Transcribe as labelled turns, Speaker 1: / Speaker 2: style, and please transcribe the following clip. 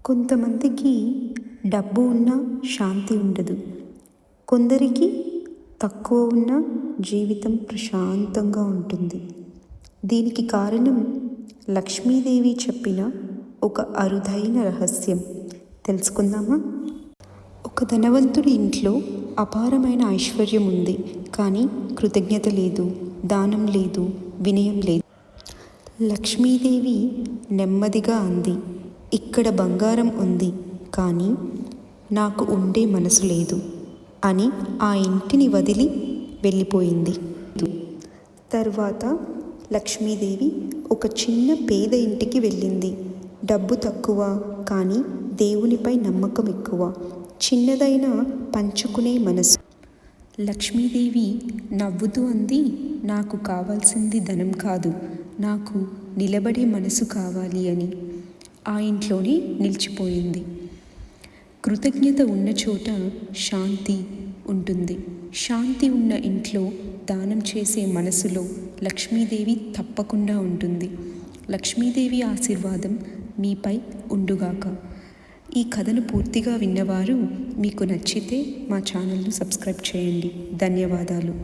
Speaker 1: కొంతమందికి డబ్బు ఉన్నా శాంతి ఉండదు. కొందరికి తక్కువ ఉన్న జీవితం ప్రశాంతంగా ఉంటుంది. దీనికి కారణం లక్ష్మీదేవి చెప్పిన ఒక అరుదైన రహస్యం. తెలుసుకుందామా? ఒక ధనవంతుడి ఇంట్లో అపారమైన ఐశ్వర్యం ఉంది, కానీ కృతజ్ఞత లేదు, దానం లేదు, వినయం లేదు. లక్ష్మీదేవి నెమ్మదిగా అంది, ఇక్కడ బంగారం ఉంది, కానీ నాకు ఉండే మనసు లేదు అని ఆ ఇంటిని వదిలి వెళ్ళిపోయింది. తర్వాత లక్ష్మీదేవి ఒక చిన్న పేద ఇంటికి వెళ్ళింది. డబ్బు తక్కువ, కానీ దేవునిపై నమ్మకం ఎక్కువ. చిన్నదైనా పంచుకునే మనసు. లక్ష్మీదేవి నవ్వుతూ అంది, నాకు కావాల్సింది ధనం కాదు, నాకు నిలబడే మనసు కావాలి అని. ఆ ఇంట్లోనే నిలిచిపోయింది. కృతజ్ఞత ఉన్న చోట శాంతి ఉంటుంది. శాంతి ఉన్న ఇంట్లో దానం చేసే మనసులో లక్ష్మీదేవి తప్పకుండా ఉంటుంది. లక్ష్మీదేవి ఆశీర్వాదం మీపై ఉండుగాక. ఈ కథను పూర్తిగా విన్నవారు మీకు నచ్చితే మా ఛానల్ను సబ్స్క్రైబ్ చేయండి. ధన్యవాదాలు.